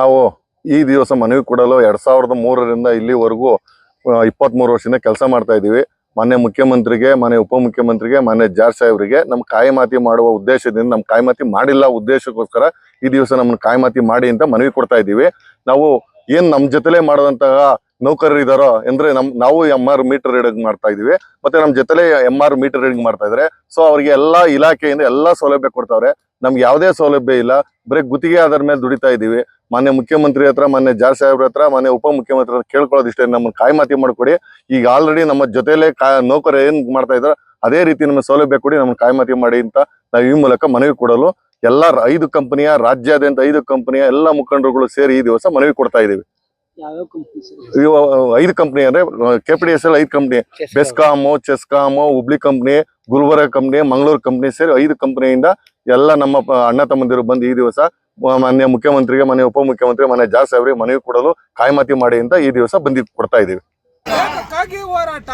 ನಾವು ಈ ದಿವಸ ಮನವಿ ಕೊಡಲು 2003ರಿಂದ ಇಲ್ಲಿವರೆಗೂ 23 ವರ್ಷದಿಂದ ಕೆಲಸ ಮಾಡ್ತಾ ಇದ್ದೀವಿ. ಮಾನ್ಯ ಮುಖ್ಯಮಂತ್ರಿಗೆ, ಮಾನ್ಯ ಉಪಮುಖ್ಯಮಂತ್ರಿಗೆ, ಮಾನ್ಯ ಜಾರ್ಜ್ ಸಾಹೇಬರಿಗೆ ನಮ್ಮ ಕಾಯಮಾತಿ ಮಾಡುವ ಉದ್ದೇಶದಿಂದ, ನಮ್ಮ ಕಾಯಮಾತಿ ಮಾಡಿಲ್ಲ ಉದ್ದೇಶಕ್ಕೋಸ್ಕರ ಈ ದಿವಸ ನಮ್ಮನ್ನು ಕಾಯಮಾತಿ ಮಾಡಿ ಅಂತ ಮನವಿ ಕೊಡ್ತಾ ಇದ್ದೀವಿ. ನಾವು ಏನ್ ನಮ್ಮ ಜೊತೆಲೇ ಮಾಡುವಂತಹ ನೌಕರರು ಇದಾರೋ ಅಂದ್ರೆ ನಾವು MR ಮೀಟರ್ ರೀಡಿಂಗ್ ಮಾಡ್ತಾ ಇದೀವಿ, ಮತ್ತೆ ನಮ್ಮ ಜೊತೆಲೇ MR ಮೀಟರ್ ರೀಡಿಂಗ್ ಮಾಡ್ತಾ ಇದಾರೆ. ಸೊ ಅವ್ರಿಗೆ ಎಲ್ಲಾ ಇಲಾಖೆಯಿಂದ ಎಲ್ಲಾ ಸೌಲಭ್ಯ ಕೊಡ್ತಾವ್ರೆ. ನಮ್ಗೆ ಯಾವುದೇ ಸೌಲಭ್ಯ ಇಲ್ಲ, ಬರೀ ಗುತ್ತಿಗೆ ಆಧಾರ ಮೇಲೆ ದುಡಿತಾ ಇದೀವಿ. ಮಾನ್ಯ ಮುಖ್ಯಮಂತ್ರಿ ಹತ್ರ, ಮಾನ್ಯ ಜಾರ್ಜ್ ಸಾಹೇಬ್ರ ಹತ್ರ, ಮಾನ್ಯ ಉಪಮುಖ್ಯಮಂತ್ರಿ ಹತ್ರ ಕೇಳ್ಕೊಳ್ಳೋದಿಷ್ಟೇ, ನಮ್ಮನ್ನು ಕಾಯಮಾತಿ ಮಾಡ್ಕೊಡಿ. ಈಗ ಆಲ್ರೆಡಿ ನಮ್ಮ ಜೊತೆಲೇ ನೌಕರ ಏನ್ ಮಾಡ್ತಾ ಇದಾರೆ ಅದೇ ರೀತಿ ನಮ್ಮ ಸೌಲಭ್ಯ ಕೊಡಿ, ನಮ್ಮನ್ನು ಕಾಯಮಾತಿ ಮಾಡಿ ಅಂತ ನಾವು ಈ ಮೂಲಕ ಮನವಿ ಕೊಡಲು ಎಲ್ಲ 5 ಕಂಪನಿಯ, ರಾಜ್ಯಾದ್ಯಂತ 5 ಕಂಪನಿಯ ಎಲ್ಲ ಮುಖಂಡರುಗಳು ಸೇರಿ ಈ ದಿವಸ ಮನವಿ ಕೊಡ್ತಾ ಇದೀವಿ. 5 ಕಂಪನಿ ಅಂದ್ರೆ KPDSL 5 company, BESCOM, CESCOM, Hubli company, Gulbarga company, Mangaluru company ಸೇರಿ 5 ಕಂಪನಿಯಿಂದ ಎಲ್ಲ ನಮ್ಮ ಅಣ್ಣ ತಮ್ಮಂದಿರು ಬಂದು ಈ ದಿವಸ ಮಾನ್ಯ ಮುಖ್ಯಮಂತ್ರಿಗೆ, ಮಾನ್ಯ ಉಪಮುಖ್ಯಮಂತ್ರಿ, ಮಾನ್ಯ ಜಾರ್ಜ್ ಸಾಹೇಬ್ರಿಗೆ ಮನವಿ ಕೊಡಲು ಕಾಯಮಾತಿ ಮಾಡಿ ಅಂತ ಈ ದಿವಸ ಬಂದು ಕೊಡ್ತಾ ಇದೀವಿ. ಹೋರಾಟ